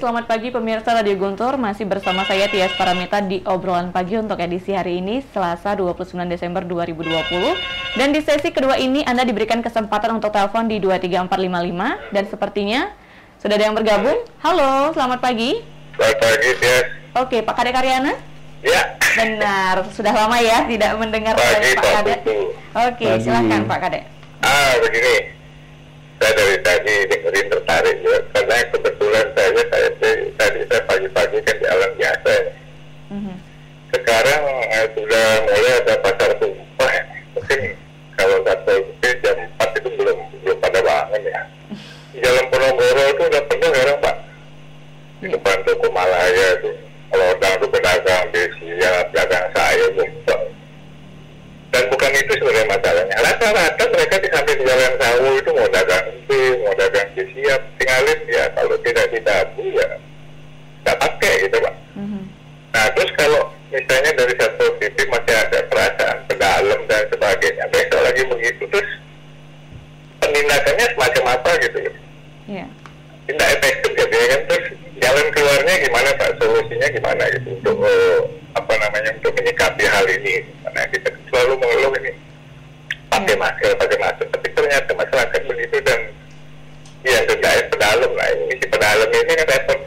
selamat pagi pemirsa Radio Guntur. Masih bersama saya Tias Paramita di obrolan pagi untuk edisi hari ini, Selasa 29 Desember 2020. Dan di sesi kedua ini Anda diberikan kesempatan untuk telepon di 23455. Dan sepertinya sudah ada yang bergabung. Halo, selamat pagi. Selamat pagi, Tias. Oke, Pak Kade Karyana? Ya. Benar, sudah lama ya tidak mendengar Pagi, Pak Kade. Oke, Pagi. silakan Pak Kade. Begini. Saya dari tadi dengerin tertarik juga, karena kebetulan saya pagi-pagi kan jalan biasa ya. Sekarang sudah mulai ada pasar tumpah ya. Mungkin kalau Satpol PP jam 4 itu belum pada bangun ya. Jalan Ponorogo itu udah penuh sekarang Pak. Di depan toko Malaya itu. Kalau orang itu pedagang siap, pedagang sayur, dan bukan itu sebenarnya masalahnya. Rata-rata mereka di samping jalan sawo itu mau dagang mau dagang siap, tinggalin ya kalau tidak ditabu ya nggak pakai gitu Pak. Nah terus kalau misalnya dari Satpol PP masih ada perasaan pedalam dan sebagainya, besok lagi begitu, terus penindakannya semacam apa gitu ya? Tidak efektif gitu ya kan. Terus jalan keluarnya gimana Pak, solusinya gimana gitu untuk untuk menyikapi hal ini. Karena kita selalu mengeluh ini pakai masker, tapi ternyata masyarakat begitu, dan yang tidak pedalam lah, ini si pedalam ini kan repot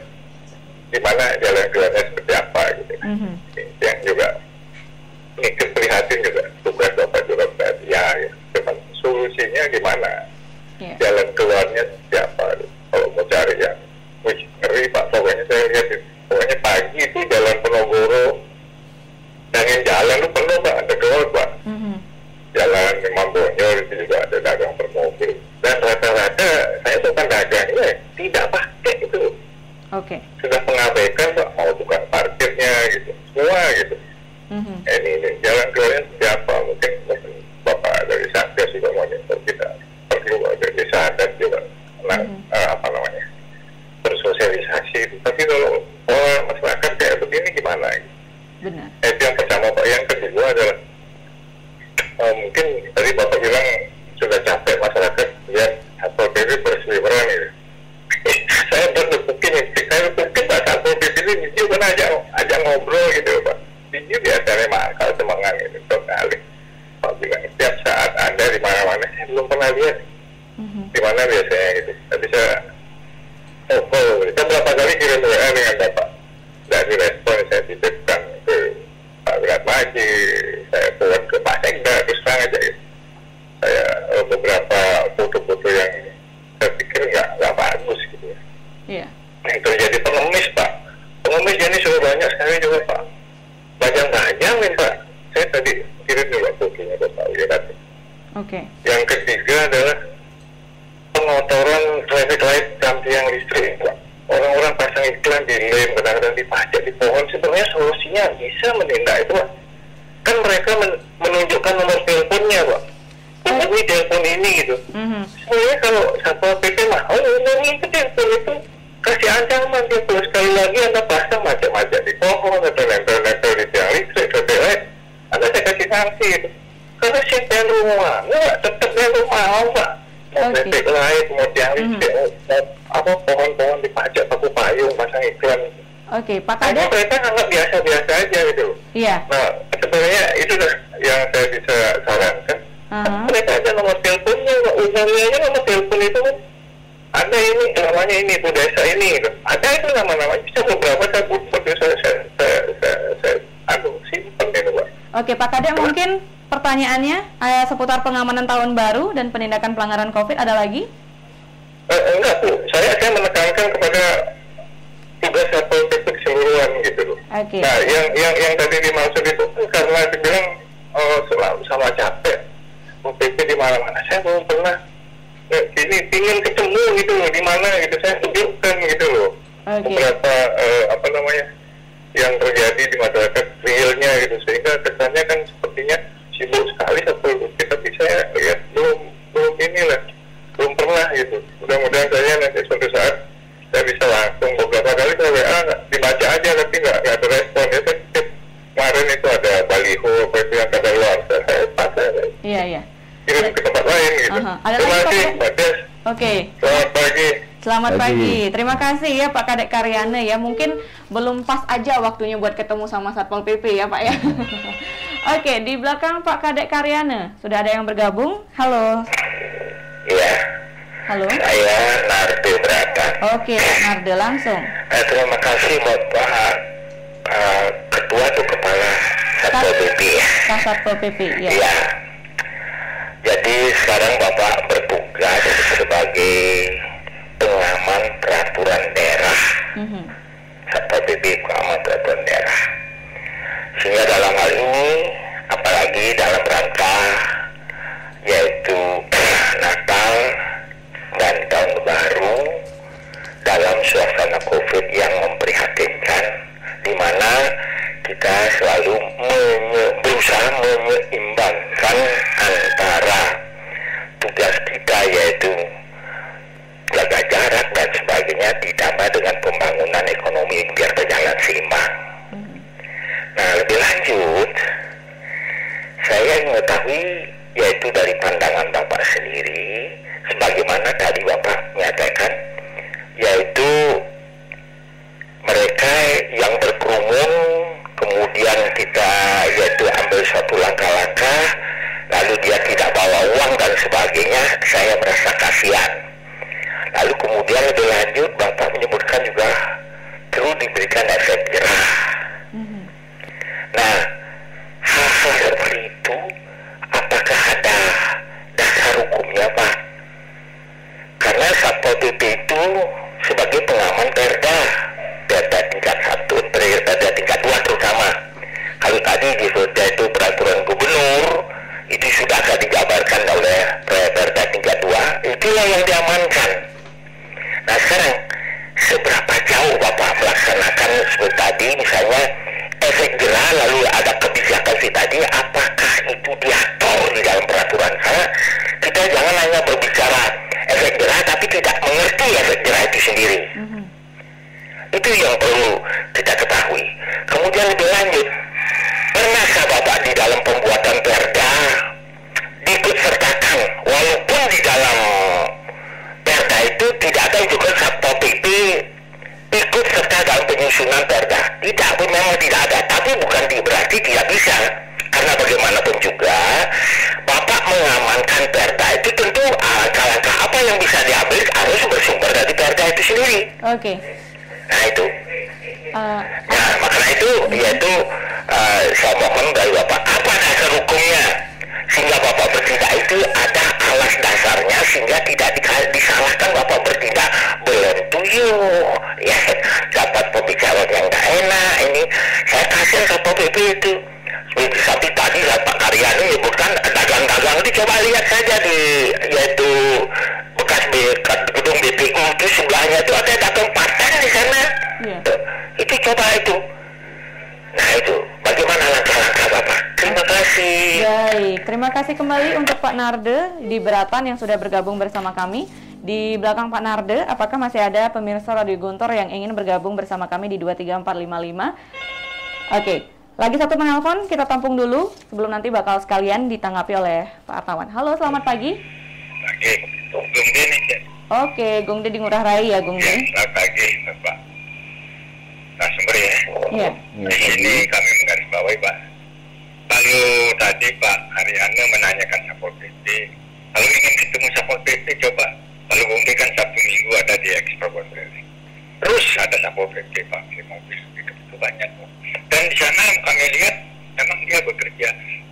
gimana jalan keluarnya seperti apa gitu. Yang juga ini keprihatin juga tugas Bapak Direktur ya, cuman solusinya gimana, jalan keluarnya seperti apa gitu. Kalau mau cari yang ngeri Pak, pokoknya saya lihat pokoknya pagi itu jalan Ponorogo dengan jalan itu penuh Pak, ada gelap Pak. Jalan Mambonyo itu juga ada dagang bermobil, dan rata-rata saya bukan dagang ya, tidak pakai itu. Sudah mengabaikan Pak, mau bukan parkirnya gitu, semua gitu. Ini jalan keluarnya seperti apa, mungkin Bapak dari Satgas juga mau nyentuh, kita perlu ada desa adat juga bersosialisasi. Tapi kalau masyarakat kayak begini gimana gitu? Benar. Itu yang pertama Pak. Yang kedua adalah mungkin tadi Bapak bilang sudah capek masyarakat lihat Satpol PP berseliweran gitu. Saya berpikir Pak Satpol PP ini video kan aja ngobrol gitu Pak. Video biasanya makal semangat gitu. Kali Pak bilang setiap saat Anda di mana-mana, saya belum pernah lihat di mana biasanya gitu. Tapi saya berapa kali kirim WA dengan Bapak, tidak direspon. Saya titipkan ke Pak Wirat Maji, saya buat ke Pak Sekda, terus terang aja gitu. Saya beberapa foto-foto yang saya pikir nggak bagus gitu ya. Yang terjadi pengemis Pak, pengemis jadi sudah banyak sekali juga Pak, bajang-bajang nih Pak. Saya tadi kirim juga fotonya ke Pak Wirat. Yang ketiga adalah pengotoran traffic light dan tiang listrik Pak. Orang-orang pasang iklan di lem, kadang-kadang dipajak di pohon. Sebenarnya solusinya bisa menindak itu Pak. Kan mereka menunjukkan nomor teleponnya Pak. Ini telepon ini gitu. Sebenarnya kalau Satpol PP mau ini ke telepon itu, kasih ancaman dia. Kalau sekali lagi Anda pasang macam-macam di pohon atau nempel-nempel di tiang listrik, traffic light, Anda saya kasih sanksi gitu. Karena siapa yang rumah, nggak tetap yang rumah Pak. Traffic light, mau tiang listrik, pohon-pohon dipajak pakai payung, pasang iklan. Pak Kade. Mereka anggap biasa-biasa aja gitu. Nah, sebenarnya itu yang saya bisa sarankan. Mereka ada nomor teleponnya, umumnya nomor telepon itu kan ada ini, namanya ini, Bu Desa ini gitu. Ada itu nama-namanya, bisa beberapa saya simpen gitu Pak. Pak Kade, mungkin pertanyaannya seputar pengamanan tahun baru dan penindakan pelanggaran COVID ada lagi? Enggak Bu, saya menekankan kepada tugas Satpol PP keseluruhan gitu loh. Nah, yang tadi dimaksud itu karena dibilang sama capek, PP di mana-mana. Saya belum pernah ini ingin ketemu gitu loh, di mana gitu, saya tunjukkan gitu loh. Beberapa yang terjadi di masyarakat realnya gitu, sehingga kesannya kan sepertinya sibuk sekali Satpol PP, tapi saya lihat belum pernah gitu. Mudah-mudahan saya nanti suatu saat saya bisa langsung. Beberapa kali ke WA dibaca aja tapi nggak ada respon ya. Kemarin itu ada baliho PP yang kada luar, saya pakai kirim ke tempat lain gitu. Terima kasih Mbak Des. Oke. Selamat pagi. Selamat pagi. Terima kasih ya Pak Kadek Karyana ya. Mungkin belum pas aja waktunya buat ketemu sama Satpol PP ya Pak ya. Oke, di belakang Pak Kadek Karyana sudah ada yang bergabung. Halo. Iya. Halo. Saya Narde Brata. Oke, Narde langsung. Terima kasih Bapak Ketua atau Kepala Satpol PP ya. Pak Satpol PP ya. Iya. Jadi sekarang Bapak bertugas sebagai pengaman peraturan daerah. Satpol PP pengaman peraturan daerah. Sehingga dalam hal ini, apalagi dalam rangka yaitu Natal dan Tahun Baru dalam suasana COVID yang memprihatinkan, di mana kita selalu berusaha menyeimbangkan antara tugas kita yaitu jaga jarak dan sebagainya, ditambah dengan pembangunan ekonomi biar berjalan seimbang. Nah, lebih lanjut, saya mengetahui yaitu dari pandangan Bapak sendiri, sebagaimana tadi Bapak menyatakan, yaitu mereka yang berkerumun, kemudian kita yaitu ambil suatu langkah-langkah, lalu dia tidak bawa uang dan sebagainya, saya merasa kasihan. Lalu kemudian lebih lanjut, Bapak menyebutkan juga perlu diberikan efek jerah. Nah, hal-hal seperti itu, apakah ada dasar hukumnya, Pak? Karena Satpol PP itu sebagai pengaman perda tingkat 1, perda tingkat 2 terutama. Kalau tadi itu peraturan gubernur, itu sudah akan dijabarkan oleh perda tingkat 2, itulah yang diamankan. Nah sekarang, seberapa jauh Bapak melaksanakan seperti tadi, misalnya efek jerah, lalu ada kebijakan si tadi, apakah itu diatur di dalam peraturan? Karena kita jangan hanya berbicara efek jerah, tapi tidak mengerti efek jerah itu sendiri. Itu yang perlu kita ketahui. Kemudian lebih lanjut, pernahkah Bapak di dalam pembuatan perda ikut sertakan, walaupun di dalam perda itu tidak ada juga Satpol PP ikut serta dalam penyusunan perda? Tidak, memang tidak ada. Tapi bukan berarti tidak bisa. Karena bagaimanapun juga, Bapak mengamankan perda itu tentu langkah-langkah apa yang bisa diambil harus bersumber dari perda itu sendiri. Oke. Nah itu. Nah makanya itu, yaitu saya mohon dari Bapak, apa dasar hukumnya? Sehingga Bapak bertindak itu ada alas dasarnya, sehingga tidak disalahkan Bapak bertindak belentuyuh, ya, dapat pembicaraan yang gak enak. Ini saya kasih Satpol PP itu. Seperti tadi Pak Karyana menyebutkan dagang-dagang itu, coba lihat saja di yaitu bekas gedung BPU itu sebelahnya itu ada dagang pasar di sana. Itu coba itu. Nah itu, bagaimana langkah-langkah Bapak? Terima kasih. Baik, terima kasih kembali untuk Pak Narde di Beratan yang sudah bergabung bersama kami. Di belakang Pak Narde, apakah masih ada pemirsa Radio Guntur yang ingin bergabung bersama kami di 23455? Oke, lagi satu penelpon, kita tampung dulu sebelum nanti bakal sekalian ditanggapi oleh Pak Artawan. Halo, selamat pagi. Pagi, Gungde nih. Oke, Gungde di Ngurah Rai ya, Gungde. Selamat pagi, Bapak. Sumber ya. Iya. Ini kami menggarisbawahi, Pak. Lalu tadi Pak Karyana menanyakan Satpol PP. Kalau ingin ketemu Satpol PP, coba. Lalu Gungde kan Sabtu Minggu ada di Expo Bonbeli. Terus ada Satpol PP, Pak, di mobil itu banyak. Dan di sana kami lihat memang dia bekerja.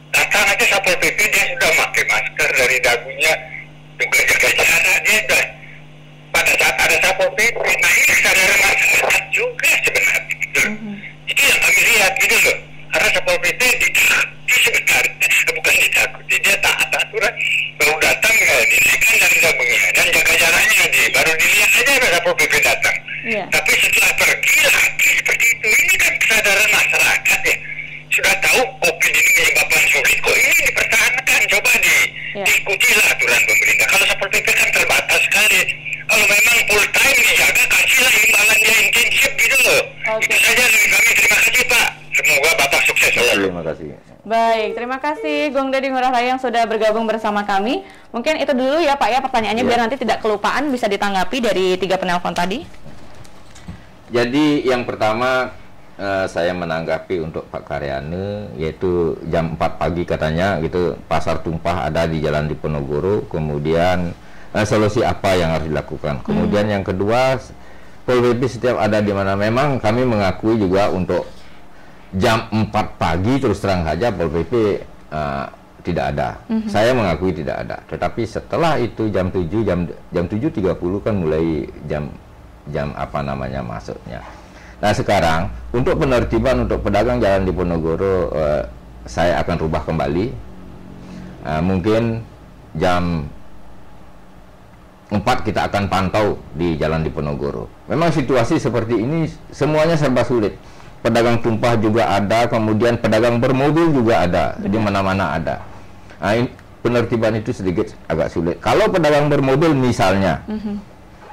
Datang aja Satpol PP, dia sudah pakai masker dari dagunya, juga jaga jarak, dia sudah. Pada saat ada Satpol PP, nah ini kesadaran masyarakat juga sebenarnya. Itu yang kami lihat gitu loh. Karena Satpol PP dia sebenarnya bukan ditakuti, dia taat aturan. Baru datang dinaikkan dari dagunya dan jaga jaraknya baru dilihat aja ada Satpol PP datang. Tapi setelah pergi lagi seperti itu, ini kan kesadaran masyarakat ya. Sudah tahu COVID ini menyebabkan sulit, kok ini dipertahankan, coba diikutilah aturan pemerintah. Kalau Satpol PP kan terbatas sekali. Kalau memang full time dijaga, kasihlah imbalan dia intensif gitu loh. Itu saja dari kami. Terima kasih Pak. Semoga Bapak sukses. Terima kasih. Baik, terima kasih Gong Deddy Ngurah Rai yang sudah bergabung bersama kami. Mungkin itu dulu ya Pak ya pertanyaannya biar nanti tidak kelupaan, bisa ditanggapi dari 3 penelpon tadi. Jadi yang pertama saya menanggapi untuk Pak Karyane, yaitu jam 4 pagi katanya gitu pasar tumpah ada di Jalan Diponegoro, kemudian solusi apa yang harus dilakukan. Kemudian yang kedua, Pol PP setiap ada di mana, memang kami mengakui juga untuk jam 4 pagi terus terang saja Pol PP tidak ada. Saya mengakui tidak ada. Tetapi setelah itu jam 7 jam 7.30 kan mulai jam apa namanya masuknya. Nah sekarang untuk penertiban untuk pedagang Jalan Diponegoro saya akan rubah kembali. Mungkin jam 4 kita akan pantau di Jalan Diponegoro. Memang situasi seperti ini semuanya serba sulit. Pedagang tumpah juga ada, kemudian pedagang bermobil juga ada, di mana-mana ada. Nah, penertiban itu sedikit agak sulit. Kalau pedagang bermobil misalnya,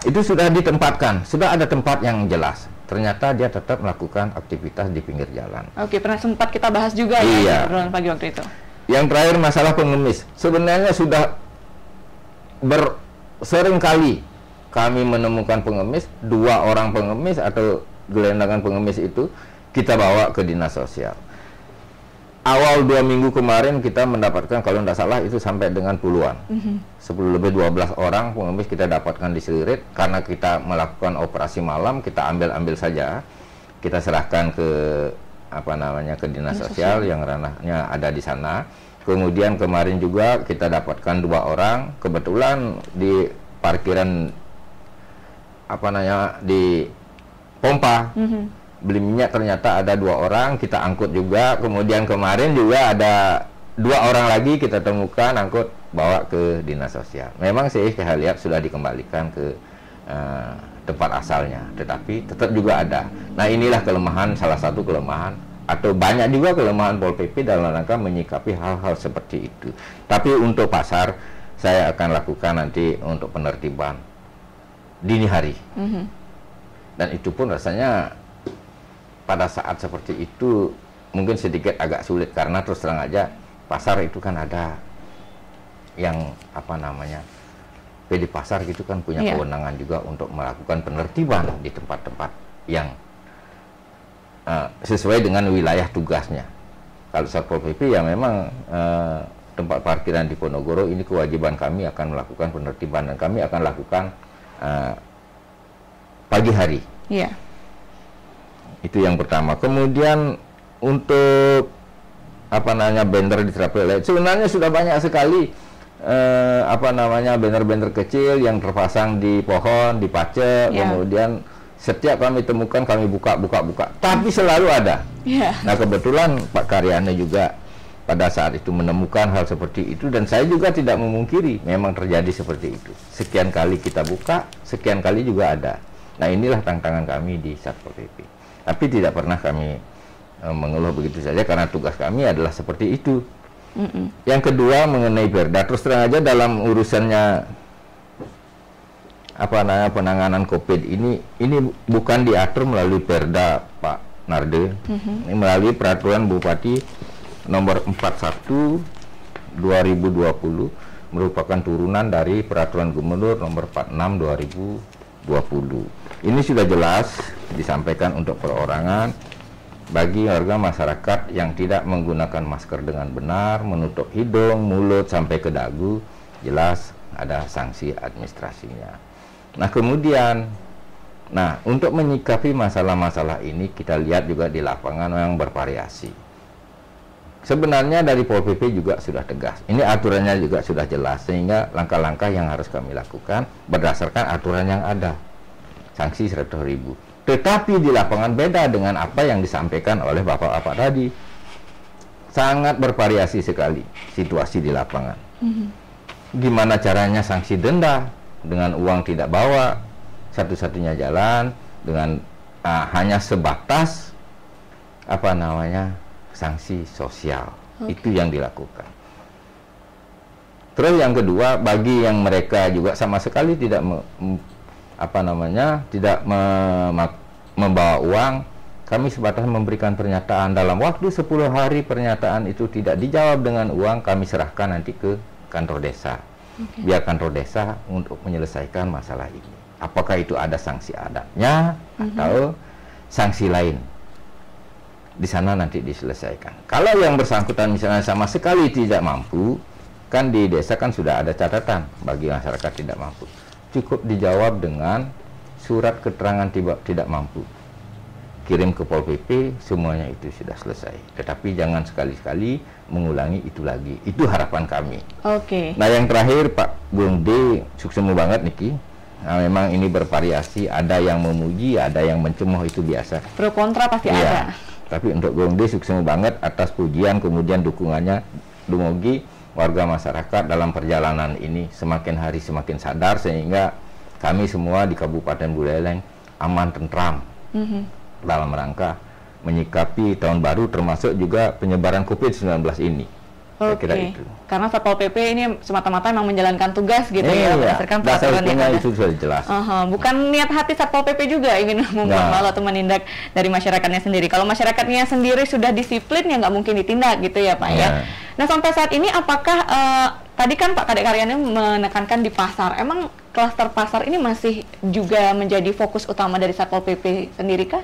itu sudah ditempatkan, sudah ada tempat yang jelas. Ternyata dia tetap melakukan aktivitas di pinggir jalan. Oke, pernah sempat kita bahas juga ya obrolan pagi waktu itu. Yang terakhir masalah pengemis. Sebenarnya sudah sering kali kami menemukan pengemis, 2 orang pengemis atau gelandangan pengemis itu kita bawa ke dinas sosial. Awal 2 minggu kemarin kita mendapatkan, kalau tidak salah itu sampai dengan puluhan, 10 lebih 12 orang pengemis kita dapatkan di Selirit. Karena kita melakukan operasi malam, kita ambil saja, kita serahkan ke apa namanya ke dinas sosial yang ranahnya ada di sana. Kemudian kemarin juga kita dapatkan 2 orang, kebetulan di parkiran apa namanya di pompa. Beli minyak ternyata ada 2 orang, kita angkut juga. Kemudian kemarin juga ada 2 orang lagi kita temukan, angkut bawa ke dinas sosial. Memang saya lihat sudah dikembalikan ke tempat asalnya, tetapi tetap juga ada. Nah inilah kelemahan, salah satu kelemahan atau banyak juga kelemahan Pol PP dalam rangka menyikapi hal-hal seperti itu. Tapi untuk pasar saya akan lakukan nanti untuk penertiban dini hari. Dan itu pun rasanya pada saat seperti itu mungkin sedikit agak sulit, karena terus terang aja pasar itu kan ada yang apa namanya PD pasar gitu kan punya kewenangan juga untuk melakukan penertiban di tempat-tempat yang sesuai dengan wilayah tugasnya. Kalau Satpol PP ya memang tempat parkiran di Diponegoro ini kewajiban kami akan melakukan penertiban, dan kami akan lakukan pagi hari. Itu yang pertama. Kemudian untuk apa namanya banner di traffic light, sebenarnya sudah banyak sekali apa namanya banner-banner kecil yang terpasang di pohon, di pace, kemudian setiap kami temukan kami buka, tapi selalu ada. Nah kebetulan Pak Karyane juga pada saat itu menemukan hal seperti itu, dan saya juga tidak memungkiri memang terjadi seperti itu. Sekian kali kita buka, sekian kali juga ada. Nah inilah tantangan kami di Satpol PP. Tapi tidak pernah kami mengeluh begitu saja, karena tugas kami adalah seperti itu. Yang kedua mengenai Perda, terus terang aja dalam urusannya apa namanya penanganan COVID ini bukan diatur melalui Perda Pak Narde, ini melalui peraturan Bupati nomor 41 2020, merupakan turunan dari peraturan Gubernur nomor 46 2020. Ini sudah jelas disampaikan untuk perorangan bagi warga masyarakat yang tidak menggunakan masker dengan benar, menutup hidung, mulut sampai ke dagu, jelas ada sanksi administrasinya. Nah kemudian, untuk menyikapi masalah-masalah ini kita lihat juga di lapangan yang bervariasi. Sebenarnya dari Pol PP juga sudah tegas. Ini aturannya juga sudah jelas, sehingga langkah-langkah yang harus kami lakukan berdasarkan aturan yang ada. Sanksi 100.000. Tetapi di lapangan beda dengan apa yang disampaikan oleh bapak-bapak tadi. Sangat bervariasi sekali situasi di lapangan. Gimana caranya sanksi denda dengan uang tidak bawa, satu-satunya jalan dengan hanya sebatas apa namanya sanksi sosial. Itu yang dilakukan. Terus yang kedua, bagi yang mereka juga sama sekali tidak tidak membawa uang, kami sebatas memberikan pernyataan. Dalam waktu 10 hari pernyataan itu tidak dijawab dengan uang, kami serahkan nanti ke kantor desa. Biar kantor desa untuk menyelesaikan masalah ini. Apakah itu ada sanksi adatnya atau sanksi lain? Di sana nanti diselesaikan. Kalau yang bersangkutan misalnya sama sekali tidak mampu, kan di desa kan sudah ada catatan bagi masyarakat tidak mampu. Cukup dijawab dengan surat keterangan tidak mampu. Kirim ke Pol PP, semuanya itu sudah selesai. Tetapi jangan sekali-sekali mengulangi itu lagi. Itu harapan kami. Oke. Nah, yang terakhir Pak Bung D, suksemu banget Niki. Nah, memang ini bervariasi, ada yang memuji, ada yang mencemooh, itu biasa. Pro kontra pasti ada. Tapi untuk Bung D, suksemu banget atas pujian, kemudian dukungannya. Dumugi warga masyarakat dalam perjalanan ini semakin hari semakin sadar, sehingga kami semua di Kabupaten Buleleng aman, tentram. Dalam rangka menyikapi tahun baru, termasuk juga penyebaran COVID-19 ini. Oke. Karena Satpol PP ini semata-mata memang menjalankan tugas gitu ya, berdasarkan peraturan yang ada. Itu sudah jelas. Bukan niat hati Satpol PP juga ingin membuat malu atau menindak dari masyarakatnya sendiri. Kalau masyarakatnya sendiri sudah disiplin, ya nggak mungkin ditindak gitu ya Pak ya. Nah, sampai saat ini apakah tadi kan Pak Kadek Karyana menekankan di pasar, emang klaster pasar ini masih juga menjadi fokus utama dari Satpol PP sendiri kah?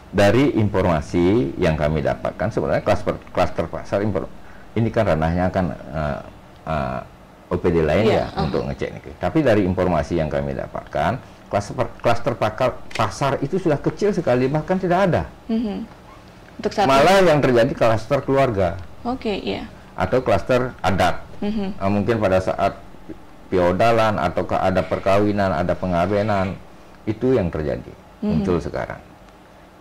Dari informasi yang kami dapatkan, sebenarnya klaster pasar ini kan ranahnya kan OPD lain untuk ngecek nih. Tapi dari informasi yang kami dapatkan, klaster pasar itu sudah kecil sekali, bahkan tidak ada. Untuk malah yang terjadi klaster keluarga. Atau klaster adat. Mungkin pada saat piodalan ataukah ada perkawinan, ada pengabenan, itu yang terjadi muncul sekarang.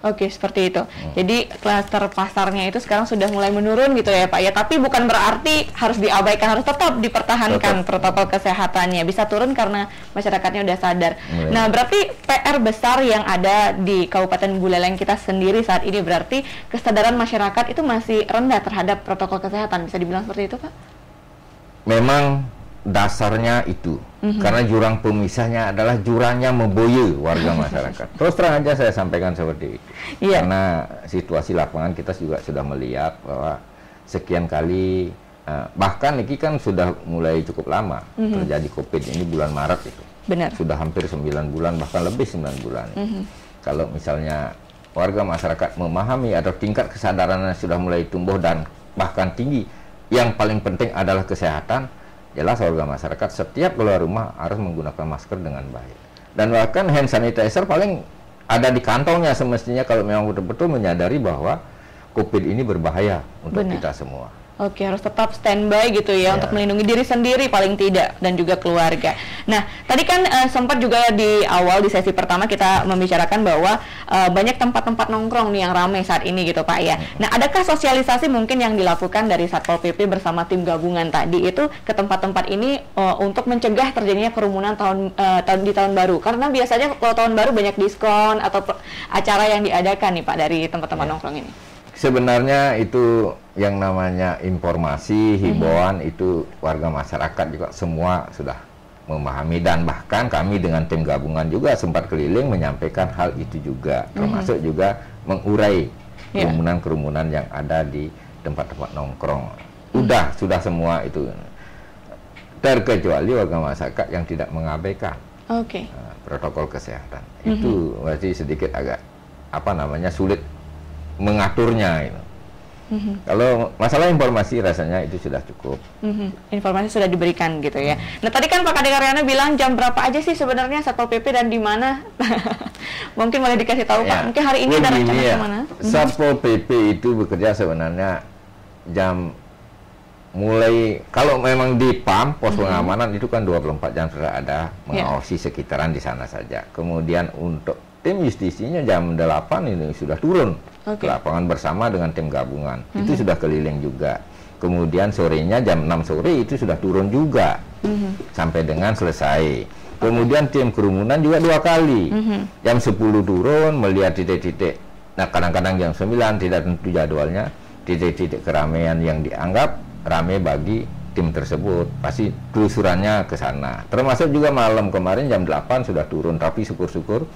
Oke, seperti itu. Jadi klaster pasarnya itu sekarang sudah mulai menurun gitu ya Pak ya. Tapi bukan berarti harus diabaikan, harus tetap dipertahankan protokol kesehatannya. Bisa turun karena masyarakatnya udah sadar. Nah, berarti PR besar yang ada di Kabupaten Buleleng kita sendiri saat ini berarti kesadaran masyarakat itu masih rendah terhadap protokol kesehatan. Bisa dibilang seperti itu Pak? Memang dasarnya itu, karena jurang pemisahnya adalah jurangnya memboye warga masyarakat. Terus terang aja saya sampaikan seperti itu, karena situasi lapangan kita juga sudah melihat bahwa sekian kali, bahkan ini kan sudah mulai cukup lama terjadi COVID ini bulan Maret itu. Benar. Sudah hampir 9 bulan, bahkan lebih 9 bulan. Kalau misalnya warga masyarakat memahami atau tingkat kesadarannya sudah mulai tumbuh dan bahkan tinggi, yang paling penting adalah kesehatan. Jelas warga masyarakat setiap keluar rumah harus menggunakan masker dengan baik. Dan bahkan hand sanitizer paling ada di kantongnya semestinya kalau memang betul-betul menyadari bahwa COVID ini berbahaya untuk kita semua. Oke, harus tetap standby gitu ya, untuk melindungi diri sendiri paling tidak dan juga keluarga. Nah, tadi kan sempat juga di awal di sesi pertama kita membicarakan bahwa banyak tempat-tempat nongkrong nih yang ramai saat ini gitu Pak ya. Nah, adakah sosialisasi mungkin yang dilakukan dari Satpol PP bersama tim gabungan tadi itu ke tempat-tempat ini untuk mencegah terjadinya kerumunan di tahun baru? Karena biasanya kalau tahun baru banyak diskon atau acara yang diadakan nih Pak dari tempat-tempat nongkrong ini. Sebenarnya itu yang namanya informasi, himbauan itu warga masyarakat juga semua sudah memahami, dan bahkan kami dengan tim gabungan juga sempat keliling menyampaikan hal itu juga, termasuk juga mengurai kerumunan-kerumunan yang ada di tempat-tempat nongkrong. Sudah semua itu, terkecuali warga masyarakat yang tidak mengabaikan protokol kesehatan. Itu berarti sedikit agak sulit mengaturnya itu. Kalau masalah informasi rasanya itu sudah cukup. Informasi sudah diberikan gitu ya. Nah, tadi kan Pak Kadek Karyana bilang jam berapa aja sih sebenarnya Satpol PP dan di mana? Mungkin boleh dikasih tahu Pak. Mungkin hari ini ada rencana kemana? Satpol PP itu bekerja sebenarnya jam mulai, kalau memang di PAM pos pengamanan itu kan 24 jam sudah ada mengawasi sekitaran di sana saja. Kemudian untuk tim justisinya jam 8 ini sudah turun ke lapangan bersama dengan tim gabungan. Itu sudah keliling juga. Kemudian sorenya jam 6 sore itu sudah turun juga sampai dengan selesai. Kemudian tim kerumunan juga 2 kali. Jam 10 turun melihat titik-titik. Nah, kadang-kadang jam 9 tidak tentu jadwalnya. Titik-titik keramaian yang dianggap ramai bagi tim tersebut, pasti telusurannya ke sana. Termasuk juga malam kemarin jam 8 sudah turun, tapi syukur-syukur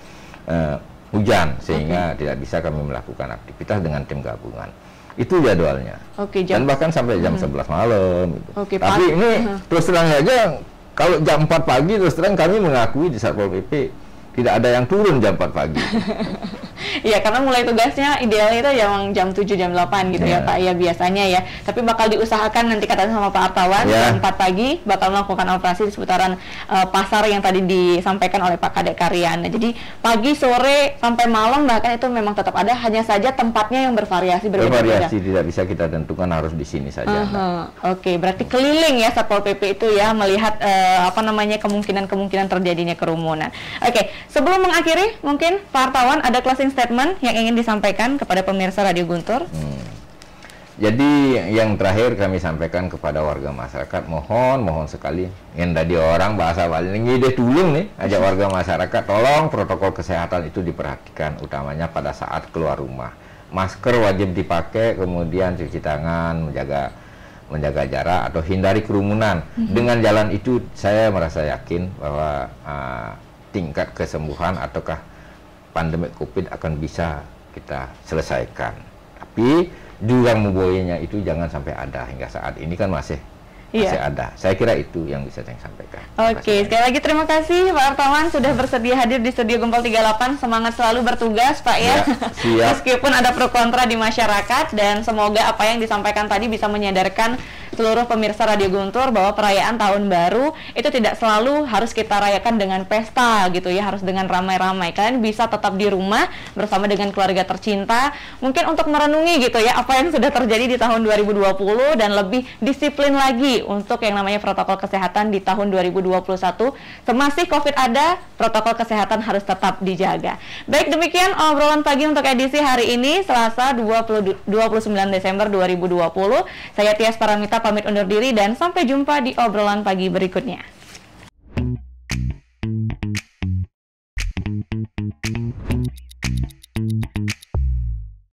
hujan sehingga tidak bisa kami melakukan aktivitas dengan tim gabungan. Itu jadwalnya. Oke, Dan bahkan sampai jam 11 malam gitu. Oke, Tapi ini terus terang aja kalau jam 4 pagi terus terang kami mengakui di Satpol PP tidak ada yang turun jam 4 pagi. Iya, karena mulai tugasnya idealnya itu jam 7, jam 8 gitu ya Pak, ya biasanya ya. Tapi bakal diusahakan nanti katanya sama Pak Artawan, jam 4 pagi bakal melakukan operasi di seputaran pasar yang tadi disampaikan oleh Pak Kadek Karyana. Jadi pagi, sore, sampai malam bahkan itu memang tetap ada, hanya saja tempatnya yang bervariasi berbeda-beda. Bervariasi, tidak bisa kita tentukan harus di sini saja. Oke, berarti keliling ya Satpol PP itu ya, melihat kemungkinan terjadinya kerumunan. Oke, sebelum mengakhiri, mungkin Pak Artawan ada closing statement yang ingin disampaikan kepada pemirsa Radio Guntur. Jadi yang terakhir kami sampaikan kepada warga masyarakat, mohon sekali, yang tadi orang bahasa Bali ngide tulung nih, ajak warga masyarakat, tolong protokol kesehatan itu diperhatikan, utamanya pada saat keluar rumah. Masker wajib dipakai, kemudian cuci tangan, menjaga jarak atau hindari kerumunan. Dengan jalan itu saya merasa yakin bahwa tingkat kesembuhan ataukah pandemi COVID akan bisa kita selesaikan. Tapi jurang memboyanya itu jangan sampai ada hingga saat ini kan masih ada. Saya kira itu yang bisa saya sampaikan. Oke, sekali lagi terima kasih Pak Artawan sudah bersedia hadir di Studio Gempol 38. Semangat selalu bertugas Pak ya. Siap. Meskipun ada pro kontra di masyarakat, dan semoga apa yang disampaikan tadi bisa menyadarkan seluruh pemirsa Radio Guntur bahwa perayaan tahun baru itu tidak selalu harus kita rayakan dengan pesta gitu ya, harus dengan ramai-ramai. Kalian bisa tetap di rumah bersama dengan keluarga tercinta, mungkin untuk merenungi gitu ya apa yang sudah terjadi di tahun 2020 dan lebih disiplin lagi untuk yang namanya protokol kesehatan di tahun 2021. Semasih COVID ada, protokol kesehatan harus tetap dijaga. Baik, demikian obrolan pagi untuk edisi hari ini Selasa 29 Desember 2020. Saya Tias Paramita pamit undur diri dan sampai jumpa di obrolan pagi berikutnya.